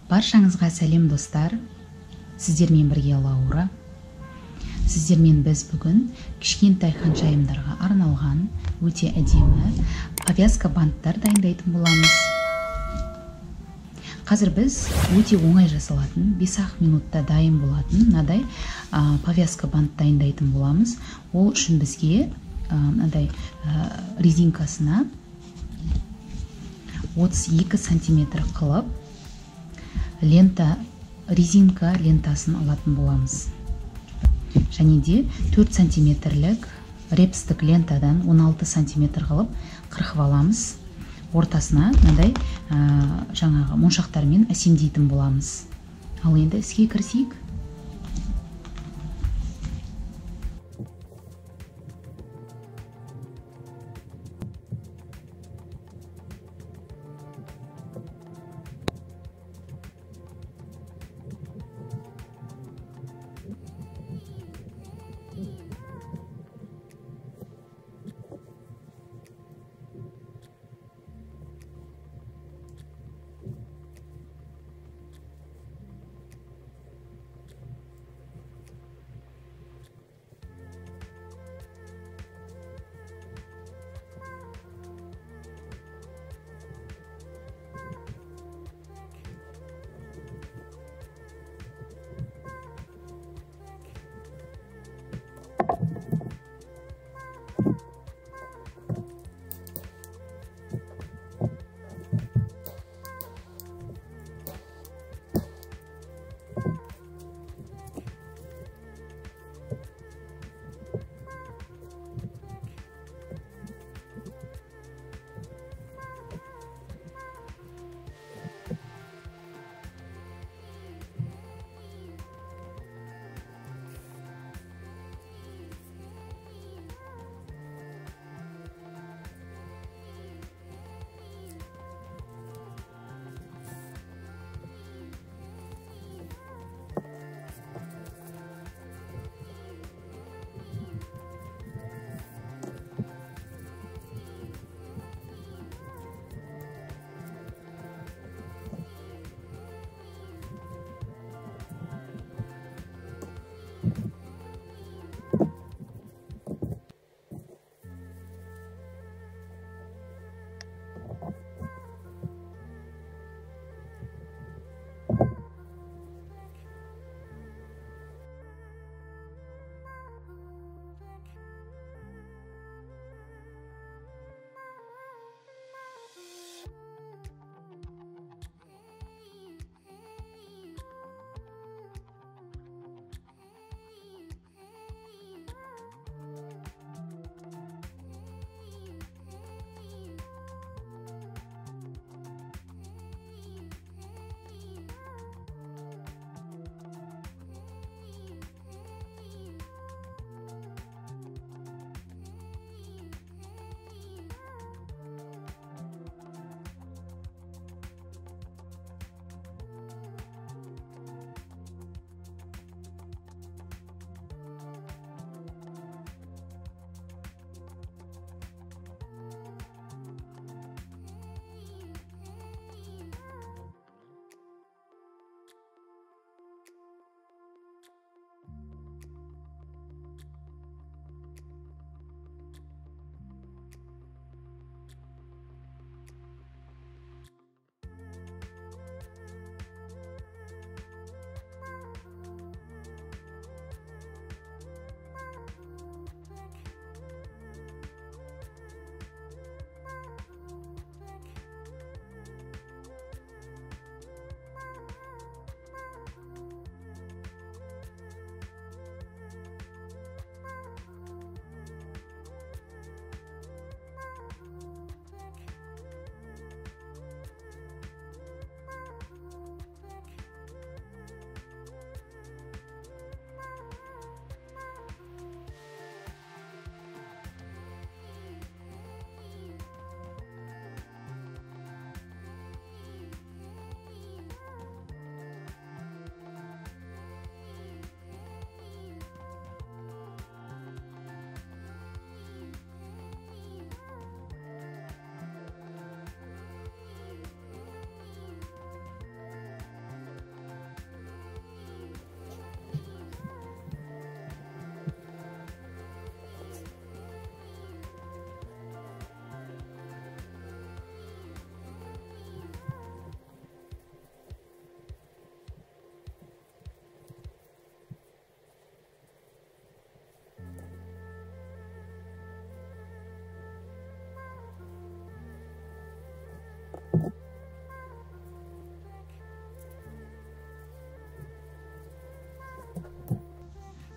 Баршаңызға сәлем достар. Сіздермен бірге Лаура. Сіздермен біз бүгін кішкентай ханшайымдарға арналған өте әдемі повязка банттар дайындайтын боламыз. Қазір біз өте оңай жасалатын 5-ақ минутта дайын болатын мынадай повязка бант дайындайтын боламыз. Ол үшін бізге мынадай резинкасына 32 сантиметр қылып резинка лентасын алатын боламыз. Және де 4 сантиметрлік репстік лентадан 16 сантиметр қылып қырқып аламыз. Ортасына мынадай жаңағы моншақтармен әсемдейтін боламыз. Ал енді іске кірісейік.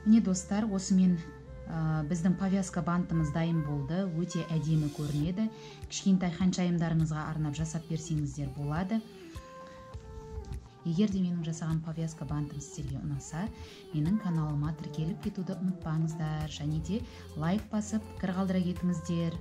Міне достар, осымен біздің повязка бантымыз дайын болды. Өте әдемі көрінеді. Кішкентай ханшайымдарыңызға арнап жасап берсеңіздер болады. Егер де менің жасаған повязка бантым сіздерге ұнаса, менің каналыма тіркеліп кетуді ұмытпаңыздар. Және де лайк басып, пікір қалдыра кетіңіздер.